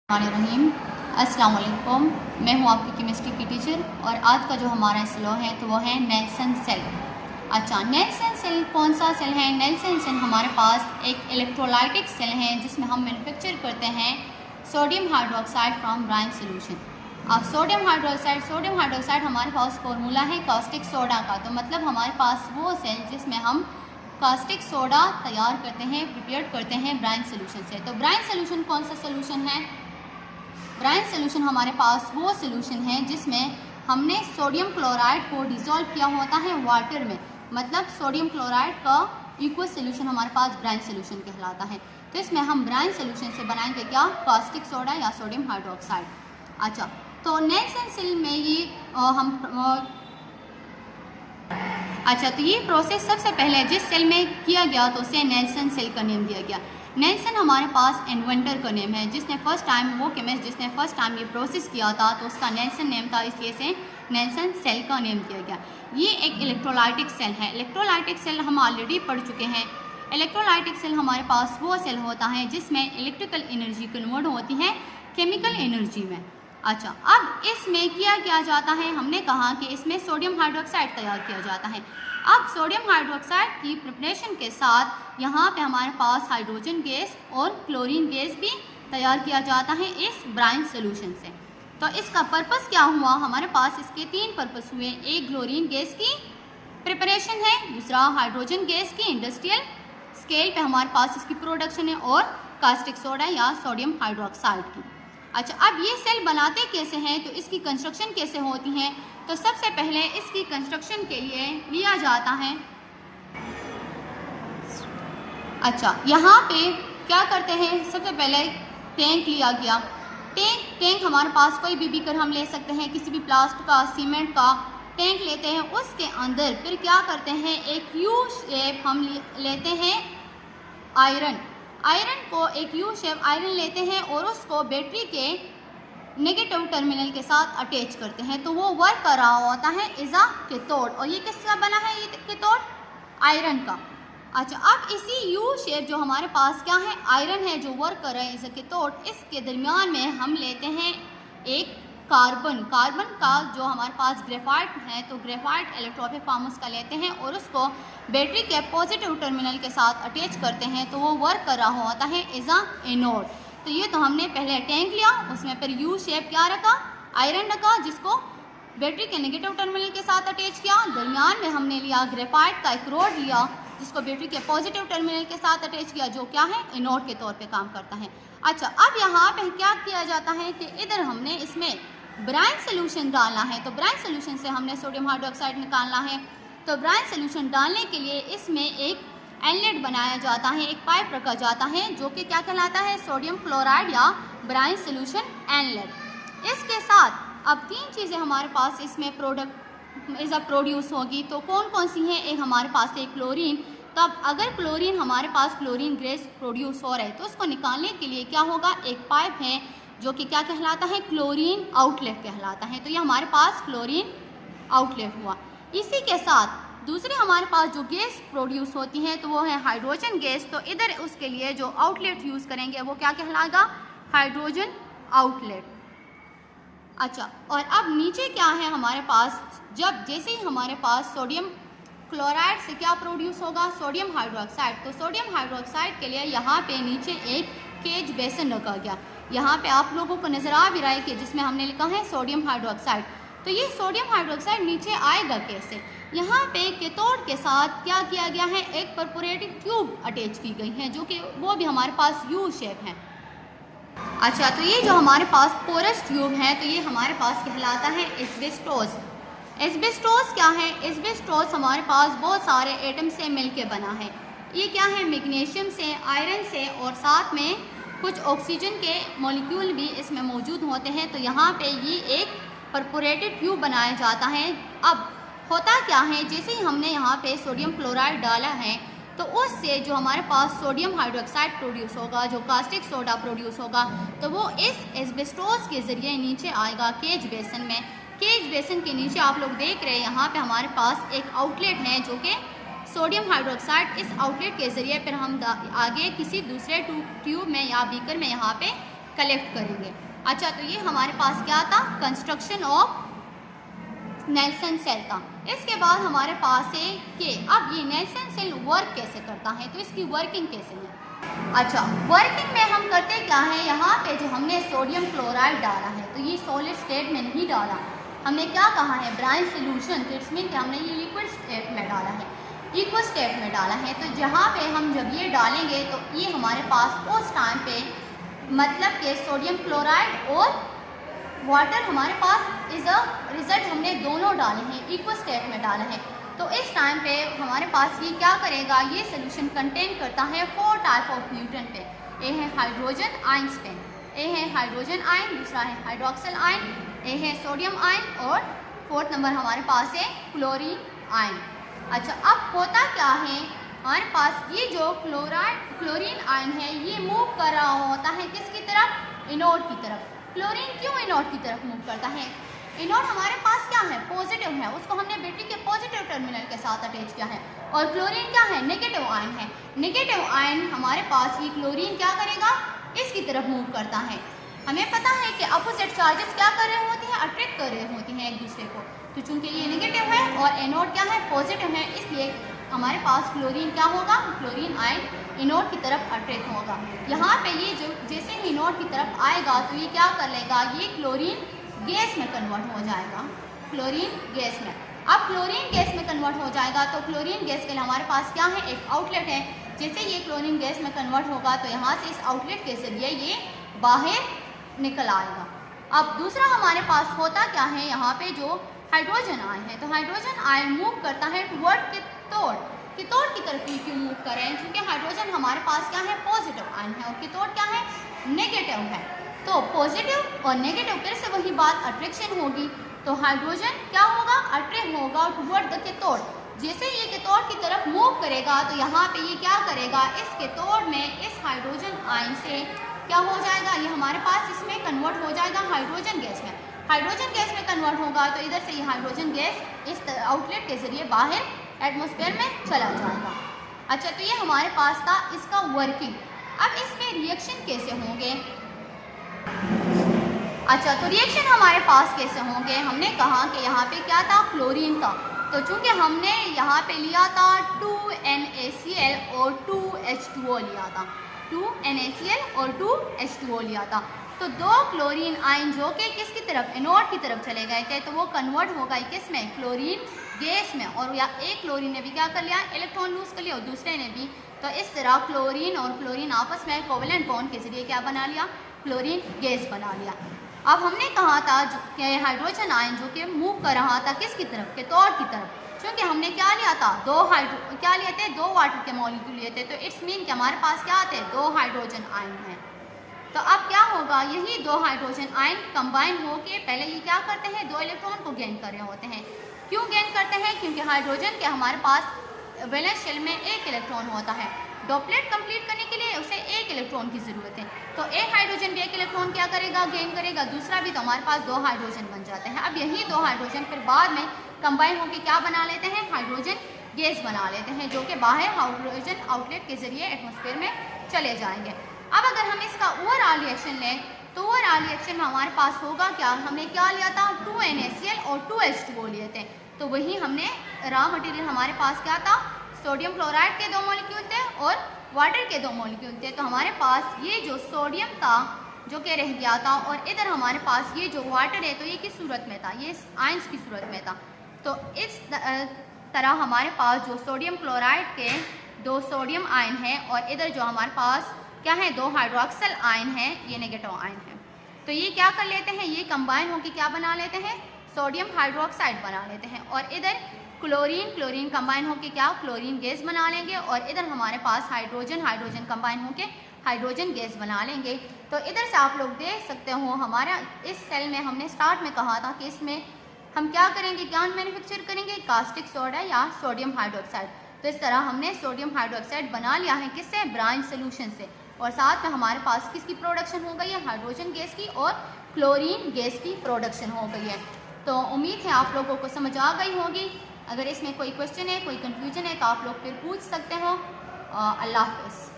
रहीम अस्सलाम वालेकुम। मैं हूँ आपकी केमिस्ट्री की टीचर और आज का जो हमारा स्लो है तो वो है नेल्सन सेल। अच्छा, नेल्सन सेल कौन सा सेल है? नेल्सन सेल हमारे पास एक इलेक्ट्रोलाइटिक सेल है जिसमें हम मैन्युफैक्चर करते हैं sodium hydroxide from brine solution. अब सोडियम हाइड्रोक्साइड हमारे पास फॉर्मूला है कास्टिक सोडा का, तो मतलब हमारे पास वो सेल जिसमें हम कास्टिक सोडा तैयार करते हैं, प्रिपेयर करते हैं ब्राइन सोल्यूशन से। तो ब्राइन सोल्यूशन कौन सा सोल्यूशन है? ब्राइन सोल्यूशन हमारे पास वो सोल्यूशन है जिसमें हमने सोडियम क्लोराइड को डिसॉल्व किया होता है वाटर में, मतलब सोडियम क्लोराइड का इक्वस सोल्यूशन हमारे पास ब्राइन सोल्यूशन कहलाता है। तो इसमें हम ब्राइन सोल्यूशन से बनाएंगे क्या? कास्टिक सोडा या सोडियम हाइड्रोक्साइड। अच्छा, तो नेल्सन सेल में ये तो ये प्रोसेस सबसे पहले जिस सेल में किया गया तो उसे नेल्सन सेल का नेम दिया गया। नेल्सन हमारे पास इन्वेंटर का नेम है, जिसने फर्स्ट टाइम वो केमिस्ट जिसने फर्स्ट टाइम ये प्रोसेस किया था तो उसका नेल्सन नेम था, इसलिए से नेल्सन सेल का नेम दिया गया। ये एक इलेक्ट्रोलाइटिक सेल है। इलेक्ट्रोलाइटिक सेल हम ऑलरेडी पढ़ चुके हैं। इलेक्ट्रोलाइटिक सेल हमारे पास वो सेल होता है जिसमें इलेक्ट्रिकल एनर्जी कन्वर्ट होती है केमिकल एनर्जी में। अच्छा, अब इसमें किया जाता है, हमने कहा कि इसमें सोडियम हाइड्रोक्साइड तैयार किया जाता है। अब सोडियम हाइड्रोक्साइड की प्रिपरेशन के साथ यहाँ पे हमारे पास हाइड्रोजन गैस और क्लोरीन गैस भी तैयार किया जाता है इस ब्राइन सोल्यूशन से। तो इसका पर्पस क्या हुआ? हमारे पास इसके तीन पर्पस हुए। एक क्लोरीन गैस की प्रिपरेशन है, दूसरा हाइड्रोजन गैस की इंडस्ट्रियल स्केल पे हमारे पास इसकी प्रोडक्शन है, और कास्टिक सोडा या सोडियम हाइड्रोक्साइड की। अच्छा, अब ये सेल बनाते कैसे हैं, तो इसकी कंस्ट्रक्शन कैसे होती है? तो सबसे पहले इसकी कंस्ट्रक्शन के लिए लिया जाता है, अच्छा यहाँ पे क्या करते हैं, सबसे पहले टैंक लिया गया। टैंक हमारे पास कोई भी बीकर हम ले सकते हैं, किसी भी प्लास्टिक का, सीमेंट का टैंक लेते हैं। उसके अंदर फिर क्या करते हैं, एक यू शेप हम लेते हैं आयरन को, एक यू शेप आयरन लेते हैं और उसको बैटरी के नेगेटिव टर्मिनल के साथ अटैच करते हैं, तो वो वर्क कर रहा होता है एज अ कैथोड। और ये किसका बना है? ये कैथोड आयरन का। अच्छा, अब इसी यू शेप जो हमारे पास क्या है, आयरन है जो वर्क कर रहा है एज अ कैथोड, इसके दरमियान में हम लेते हैं एक कार्बन का जो हमारे पास ग्रेफाइट है, तो ग्रेफाइट इलेक्ट्रोफिक फॉर्म उसका लेते हैं और उसको बैटरी के पॉजिटिव टर्मिनल के साथ अटैच करते हैं, तो वो वर्क कर रहा होता है एज अ एनोड। तो ये तो हमने पहले टैंक लिया, उसमें फिर यू शेप क्या रखा, आयरन रखा, जिसको बैटरी के नेगेटिव टर्मिनल के साथ अटैच किया। दरमियान में हमने लिया ग्रेफाइट का एक रोड लिया, जिसको बैटरी के पॉजिटिव टर्मिनल के साथ अटैच किया, जो क्या है, एनोड के तौर पे काम करता है। अच्छा, अब यहाँ पे क्या किया जाता है कि इधर हमने इसमें ब्राइन सोल्यूशन डालना है, तो ब्राइन सोल्यूशन से हमने सोडियम हाइड्रोक्साइड निकालना है। तो ब्राइन सोल्यूशन डालने के लिए इसमें एक इनलेट बनाया जाता है, एक पाइप रखा जाता है, जो कि क्या कहलाता है, सोडियम क्लोराइड या ब्राइन सोल्यूशन इनलेट। इसके साथ अब तीन चीज़ें हमारे पास इसमें प्रोड्यूस होगी, तो कौन कौन सी हैं? एक हमारे पास है क्लोरीन। तो अब अगर हमारे पास क्लोरीन गैस प्रोड्यूस हो रहा है, तो उसको निकालने के लिए क्या होगा, एक पाइप है जो कि क्या कहलाता है, क्लोरीन आउटलेट कहलाता है। तो ये हमारे पास क्लोरीन आउटलेट हुआ। इसी के साथ दूसरे हमारे पास जो गैस प्रोड्यूस होती हैं तो वो है हाइड्रोजन गैस। तो इधर उसके लिए जो आउटलेट यूज़ करेंगे वो क्या कहलाएगा, हाइड्रोजन आउटलेट। अच्छा, और अब नीचे क्या है हमारे पास, जैसे ही हमारे पास सोडियम क्लोराइड से क्या प्रोड्यूस होगा, सोडियम हाइड्रोक्साइड। तो सोडियम हाइड्रोक्साइड के लिए यहाँ पे नीचे एक केज बेसन रखा गया। यहाँ पे आप लोगों को नजर आ भी रहा है कि जिसमें हमने लिखा है सोडियम हाइड्रोक्साइड। तो ये सोडियम हाइड्रोक्साइड नीचे आएगा कैसे? यहाँ पे कैथोड के साथ क्या किया गया है, एक परफोरेटेड ट्यूब अटैच की गई है, जो कि वो भी हमारे पास यू शेप है। अच्छा, तो ये जो हमारे पास पोरस ट्यूब है, तो ये हमारे पास कहलाता है एस्बेस्टोस। एस्बेस्टोस क्या है? एस्बेस्टोस हमारे पास बहुत सारे एटम से मिलके बना है। ये क्या है, मैग्नीशियम से, आयरन से, और साथ में कुछ ऑक्सीजन के मॉलिक्यूल भी इसमें मौजूद होते हैं। तो यहाँ पे ये एक परफोरेटेड ट्यूब बनाया जाता है। अब होता क्या है, जैसे ही हमने यहाँ पे सोडियम क्लोराइड डाला है, तो उससे जो हमारे पास सोडियम हाइड्रोक्साइड प्रोड्यूस होगा, जो कास्टिक सोडा प्रोड्यूस होगा, तो वो इस एस्बेस्टोस के ज़रिए नीचे आएगा केज बेसन में। केज बेसन के नीचे आप लोग देख रहे हैं, यहाँ पे हमारे पास एक आउटलेट है जो कि सोडियम हाइड्रोक्साइड। इस आउटलेट के ज़रिए फिर हम आगे किसी दूसरे ट्यूब में या बीकर में यहाँ पे कलेक्ट करेंगे। अच्छा, तो ये हमारे पास क्या था, कंस्ट्रक्शन ऑफ नेल्सन सेल था। इसके बाद हमारे पास है कि अब ये नेल्सन सेल वर्क कैसे करता है, तो इसकी वर्किंग कैसे है। अच्छा, वर्किंग में हम करते क्या है, यहाँ पे जो हमने सोडियम क्लोराइड डाला है तो ये सॉलिड स्टेट में नहीं डाला, हमने क्या कहा है ब्राइन सोल्यूशन, तो इट्स मीन कि हमने ये लिक्विड स्टेट में डाला है, इक्वल स्टेट में डाला है। तो जहाँ पे हम जब ये डालेंगे तो ये हमारे पास उस टाइम पे मतलब कि सोडियम क्लोराइड और वाटर हमारे पास इज अ रिजल्ट हमने दोनों डाले हैं, इक्वल स्टेट में डाला है। तो इस टाइम पे हमारे पास ये क्या करेगा, ये सोल्यूशन कंटेन करता है 4 टाइप ऑफ न्यूट्रन पे। ए है हाइड्रोजन आयंस पे, ए है हाइड्रोजन आयन, दूसरा है हाइड्रोक्सिल आयन, ए है सोडियम आयन और 4th नंबर हमारे पास है क्लोरीन आयन। अच्छा, अब होता क्या है हमारे पास ये जो क्लोरीन आयन है ये मूव कर रहा होता है किसकी तरफ, एनोड की तरफ। क्लोरीन क्यों एनोड की तरफ मूव करता है, एनोड हमारे पास क्या है पॉजिटिव है, उसको हमने बैटरी के पॉजिटिव टर्मिनल के साथ अटैच किया है, और क्लोरीन क्या है नेगेटिव आयन है। नेगेटिव आयन हमारे पास ये क्लोरीन क्या करेगा, इसकी तरफ मूव करता है। हमें पता है कि अपोजिट चार्जेस क्या कर रहे होते हैं, अट्रैक्ट कर रहे होते हैं एक दूसरे को, तो चूंकि ये नेगेटिव है और एनोड क्या है पॉजिटिव है, इसलिए हमारे पास क्लोरीन क्या होगा, क्लोरीन आयन एनोड की तरफ अट्रैक्ट होगा। यहाँ पे ये जो जैसे ही एनोड की तरफ आएगा तो ये क्या कर लेगा, ये क्लोरीन गैस में कन्वर्ट हो जाएगा, क्लोरीन गैस में। अब क्लोरीन गैस में कन्वर्ट हो जाएगा तो क्लोरीन गैस के लिए हमारे पास क्या है, एक आउटलेट है। जैसे ये क्लोरीन गैस में कन्वर्ट होगा तो यहाँ से इस आउटलेट के जरिए ये बाहर निकल आएगा। अब दूसरा हमारे पास होता क्या है, यहाँ पे जो हाइड्रोजन आयन है, तो हाइड्रोजन आयन मूव करता है टुवर्ड कितोड़ की तरफ। ये क्यों मूव कर रहे हैं, क्योंकि हाइड्रोजन हमारे पास क्या है पॉजिटिव आयन है और कितोड़ क्या है नेगेटिव है। तो पॉजिटिव और नेगेटिव फिर से वही बात, अट्रैक्शन होगी, तो हाइड्रोजन क्या होगा, अट्रैक्ट होगा टुवर्ड द कितोड़। जैसे ये कितोड़ की तरफ मूव करेगा तो यहाँ पे ये क्या करेगा, इस कितोड़ में इस हाइड्रोजन आयन से क्या हो जाएगा, ये हमारे पास इसमें कन्वर्ट हो जाएगा हाइड्रोजन गैस में। हाइड्रोजन गैस में कन्वर्ट होगा तो इधर से ये हाइड्रोजन गैस इस आउटलेट के जरिए बाहर एटमॉस्फेयर में चला जाएगा। अच्छा, तो ये हमारे पास था इसका वर्किंग। अब इसमें रिएक्शन कैसे होंगे, अच्छा तो रिएक्शन हमारे पास कैसे होंगे, हमने कहा कि यहाँ पे क्या था क्लोरीन था, तो चूंकि हमने यहाँ पे लिया था 2NaCl और 2H2O लिया था, 2NaCl और 2H2O लिया था, तो 2 क्लोरीन आयन जो कि किसकी तरफ, एनोड की तरफ चले गए थे, तो वो कन्वर्ट हो गए किस में, क्लोरीन गैस में। और या एक क्लोरीन ने भी क्या कर लिया, इलेक्ट्रॉन लूज कर लिया, और दूसरे ने भी। तो इस तरह क्लोरीन और क्लोरीन आपस में कोवेलेंट बॉन्ड के जरिए क्या बना लिया, क्लोरीन गैस बना लिया। अब हमने कहा था कि हाइड्रोजन आयन जो कि मूव कर रहा था किसकी तरफ, कितोड़ की तरफ, क्योंकि हमने क्या लिया था, दो वाटर के मॉलिक्यूल लिए थे, तो इट्स मीन कि हमारे पास क्या थे, 2 हाइड्रोजन आयन हैं। तो अब क्या होगा, यही 2 हाइड्रोजन आयन कंबाइन होके पहले ये क्या करते हैं, 2 इलेक्ट्रॉन को गेन कर रहे होते हैं। क्यों गेन करते हैं, क्योंकि हाइड्रोजन के हमारे पास वैलेंस शेल में 1 इलेक्ट्रॉन होता है, डॉपलेट कंप्लीट करने के लिए उसे 1 इलेक्ट्रॉन की जरूरत है। तो एक हाइड्रोजन भी 1 इलेक्ट्रॉन क्या करेगा, गेन करेगा, दूसरा भी, तो हमारे पास 2 हाइड्रोजन बन जाते हैं। अब यही 2 हाइड्रोजन फिर बाद में कंबाइन होकर क्या बना लेते हैं, हाइड्रोजन गैस बना लेते हैं, जो कि बाहर हाइड्रोजन आउटलेट के जरिए एटमॉस्फेयर में चले जाएंगे। अब अगर हम इसका ओवरऑल रिएक्शन लें तो ओवरऑल रिएक्शन में हमारे पास होगा क्या, हमने क्या लिया था, 2NaCl और 2H2O लिए थे, तो वही हमने रॉ मटेरियल हमारे पास क्या था, सोडियम क्लोराइड के 2 मॉलिक्यूल थे और वाटर के 2 मॉलिक्यूल थे। तो हमारे पास ये जो सोडियम था जो कि रह गया था, और इधर हमारे पास ये जो वाटर है तो ये किस सूरत में था, ये आयंस की सूरत में था। तो इस तरह हमारे पास जो सोडियम क्लोराइड के 2 सोडियम आयन हैं और इधर जो हमारे पास क्या है, 2 हाइड्रोक्सिल आयन है, ये नेगेटिव आयन है। तो ये क्या कर लेते हैं, ये कंबाइन होकर क्या बना लेते हैं, सोडियम हाइड्रोक्साइड बना लेते हैं, और इधर क्लोरीन कंबाइन होकर क्या, क्लोरीन गैस बना लेंगे, और इधर हमारे पास हाइड्रोजन कंबाइन होकर हाइड्रोजन गैस बना लेंगे। तो इधर से आप लोग देख सकते हो, हमारा इस सेल में हमने स्टार्ट में कहा था कि इसमें हम क्या करेंगे, क्या मैन्युफैक्चर करेंगे, कास्टिक सोडा या सोडियम हाइड्रोक्साइड। तो इस तरह हमने सोडियम हाइड्रोक्साइड बना लिया है, किससे, ब्राइन सोल्यूशन से, और साथ में हमारे पास किसकी प्रोडक्शन हो गई है, हाइड्रोजन गैस की और क्लोरीन गैस की प्रोडक्शन हो गई है। तो उम्मीद है आप लोगों को समझ आ गई होगी। अगर इसमें कोई क्वेश्चन है, कोई कन्फ्यूजन है तो आप लोग फिर पूछ सकते हो। अल्लाह हाफ़िज़।